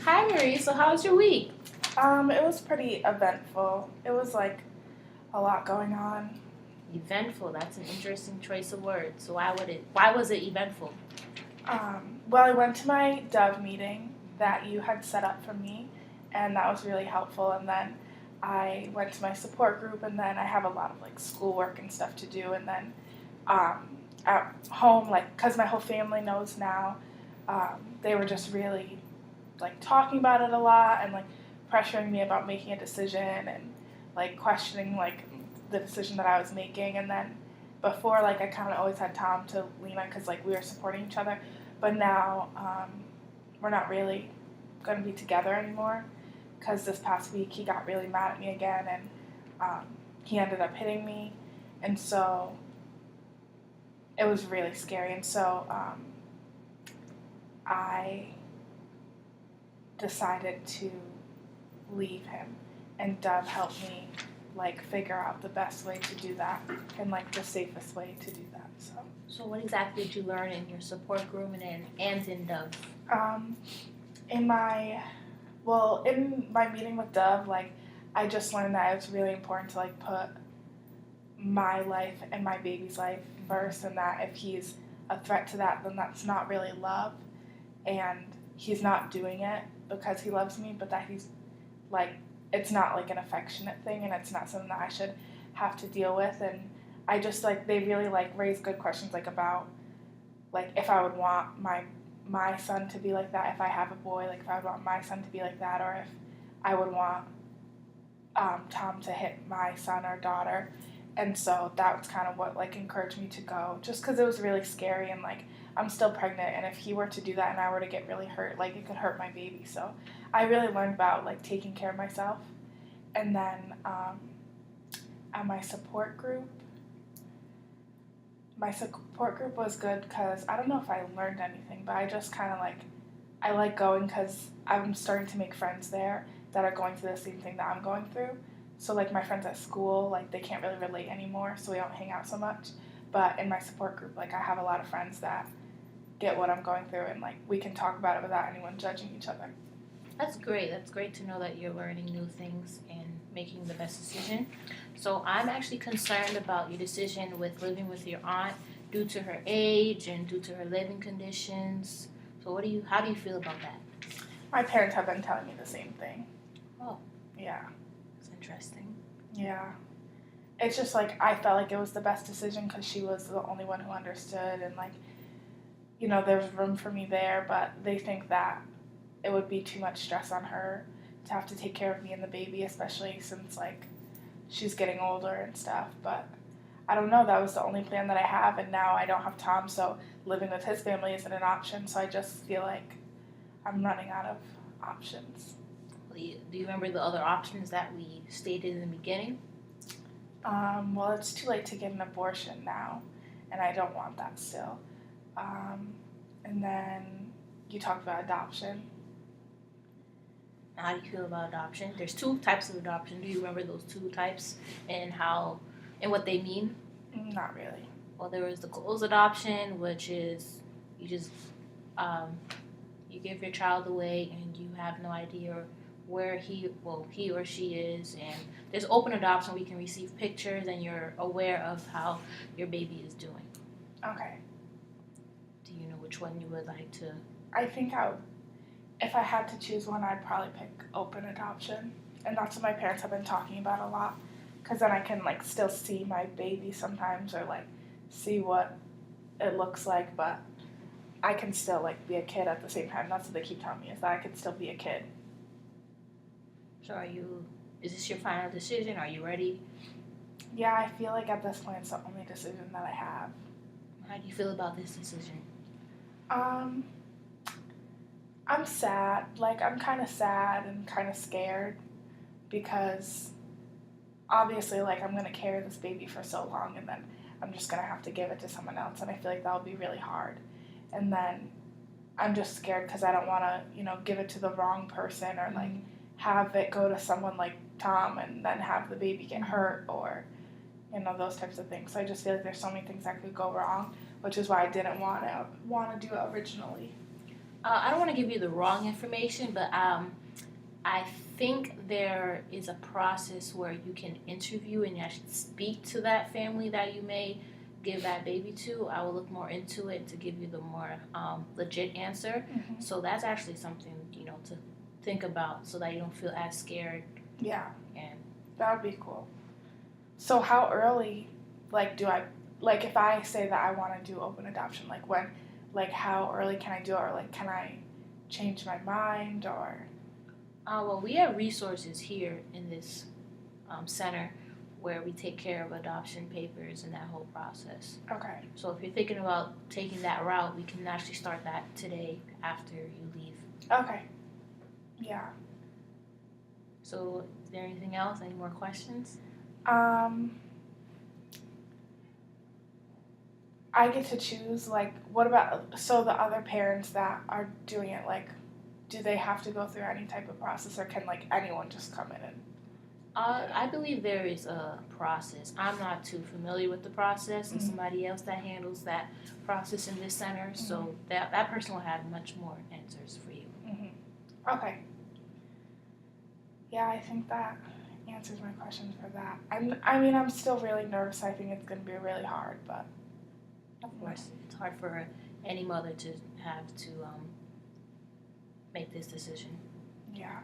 Hi, Marie. So, how was your week? It was pretty eventful. It was like a lot going on. Eventful. That's an interesting choice of words. So, Why was it eventful? Well, I went to my Dove meeting that you had set up for me, and that was really helpful. And then I went to my support group, and then I have a lot of like schoolwork and stuff to do. And then at home, like, because my whole family knows now, they were just really like talking about it a lot and like pressuring me about making a decision and like questioning like the decision that I was making. And then before, like, I kind of always had Tom to lean on because like we were supporting each other, but now we're not really going to be together anymore because this past week he got really mad at me again, and he ended up hitting me, and so it was really scary. And so I decided to leave him, and Dove helped me like figure out the best way to do that and like the safest way to do that. So, what exactly did you learn in your support group and in Dove? Um, in my in my meeting with Dove, like I just learned that it's really important to like put my life and my baby's life first, and that if he's a threat to that, then that's not really love, and he's not doing it because he loves me, but that he's like, it's not like an affectionate thing, and it's not something that I should have to deal with. And I just like, they really like raise good questions like about like if I would want my son to be like that, if I have a boy, like if I would want my son to be like that, or if I would want Tom to hit my son or daughter. And so that was kind of what like encouraged me to go, just because it was really scary, and like I'm still pregnant, and if he were to do that and I were to get really hurt, like it could hurt my baby. So I really learned about like taking care of myself. And then at my support group was good because I don't know if I learned anything, but I just kind of like, I like going because I'm starting to make friends there that are going through the same thing that I'm going through. So like my friends at school, like they can't really relate anymore, so we don't hang out so much. But in my support group, like I have a lot of friends that get what I'm going through, and like we can talk about it without anyone judging each other. That's great. That's great to know that you're learning new things and making the best decision. So, I'm actually concerned about your decision with living with your aunt due to her age and due to her living conditions. So, how do you feel about that? My parents have been telling me the same thing. Oh, Yeah. it's interesting. Yeah. It's just like I felt like it was the best decision because she was the only one who understood, and like, there's room for me there, but they think that it would be too much stress on her to have to take care of me and the baby, especially since like she's getting older and stuff. But I don't know, that was the only plan that I have, and now I don't have Tom, so living with his family isn't an option. So I just feel like I'm running out of options. Do you remember the other options that we stated in the beginning? Well, it's too late to get an abortion now, and I don't want that still. And then you talked about adoption. How do you feel about adoption? There's two types of adoption. Do you remember those two types and what they mean? Not really. Well, there was the closed adoption, which is you just you give your child away and you have no idea where he or she is. And there's open adoption where you can receive pictures and you're aware of how your baby is doing. Okay. Do you know which one you would like to? I think if I had to choose one, I'd probably pick open adoption, and that's what my parents have been talking about a lot. Because then I can like still see my baby sometimes, or like see what it looks like, but I can still like be a kid at the same time. That's what they keep telling me, is that I could still be a kid. So is this your final decision? Are you ready? Yeah, I feel like at this point it's the only decision that I have. How do you feel about this decision? I'm sad. Like, I'm kind of sad and kind of scared because obviously, like, I'm going to carry this baby for so long, and then I'm just going to have to give it to someone else, and I feel like that'll be really hard. And then I'm just scared because I don't want to, give it to the wrong person, or like have it go to someone like Tom and then have the baby get hurt, or those types of things. So I just feel like there's so many things that could go wrong, which is why I didn't want to do it originally. I don't want to give you the wrong information, but I think there is a process where you can interview and actually speak to that family that you may give that baby to. I will look more into it to give you the more legit answer. Mm-hmm. So that's actually something, to think about so that you don't feel as scared. Yeah. And that would be cool. So how early, do I, if I say that I want to do open adoption, when, how early can I do it, or can I change my mind, or? Well, we have resources here in this center where we take care of adoption papers and that whole process. Okay. So if you're thinking about taking that route, we can actually start that today after you leave. Okay. Yeah. So is there anything else? Any more questions? I get to choose, what about, so the other parents that are doing it, do they have to go through any type of process, or can, anyone just come in and? I believe there is a process. I'm not too familiar with the process, and Mm-hmm. somebody else that handles that process in this center, so Mm-hmm. that person will have much more answers for you. Mm-hmm. Okay. Yeah, I think that answers my questions for that. I'm still really nervous. I think it's going to be really hard, but. Of course, it's hard for any mother to have to make this decision. Yeah.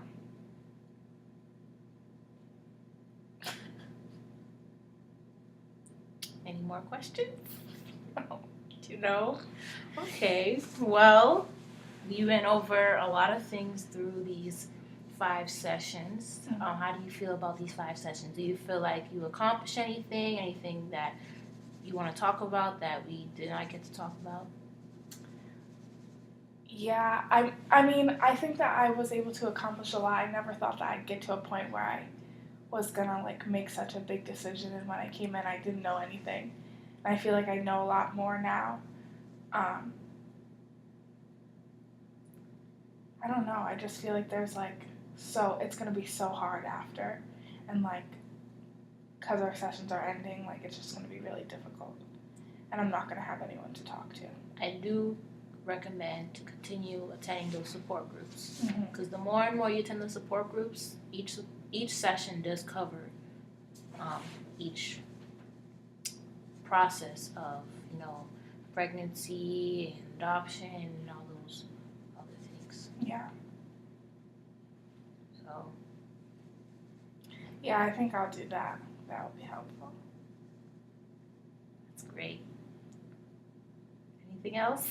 Any more questions? No? Okay, well, we went over a lot of things through these 5 sessions. Mm-hmm. How do you feel about these 5 sessions? Do you feel like you accomplished anything that you want to talk about that we did not get to talk about? Yeah, I think that I was able to accomplish a lot. I never thought that I'd get to a point where I was gonna make such a big decision, and when I came in I didn't know anything. And I feel like I know a lot more now. I don't know, I just feel like there's it's gonna be so hard after, and because our sessions are ending, it's just gonna be really difficult. And I'm not gonna have anyone to talk to. I do recommend to continue attending those support groups, Mm-hmm. because the more and more you attend the support groups, each session does cover each process of pregnancy and adoption and all those other things. Yeah. So Yeah, I think I'll do that. That would be helpful. that's great. Anything else?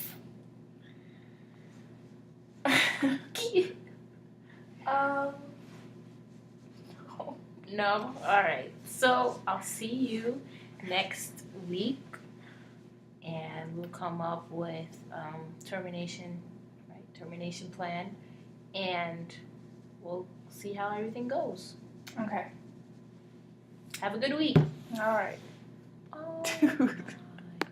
No? Alright. So I'll see you next week, and we'll come up with termination plan, and we'll see how everything goes. Okay. Have a good week. All right. Oh.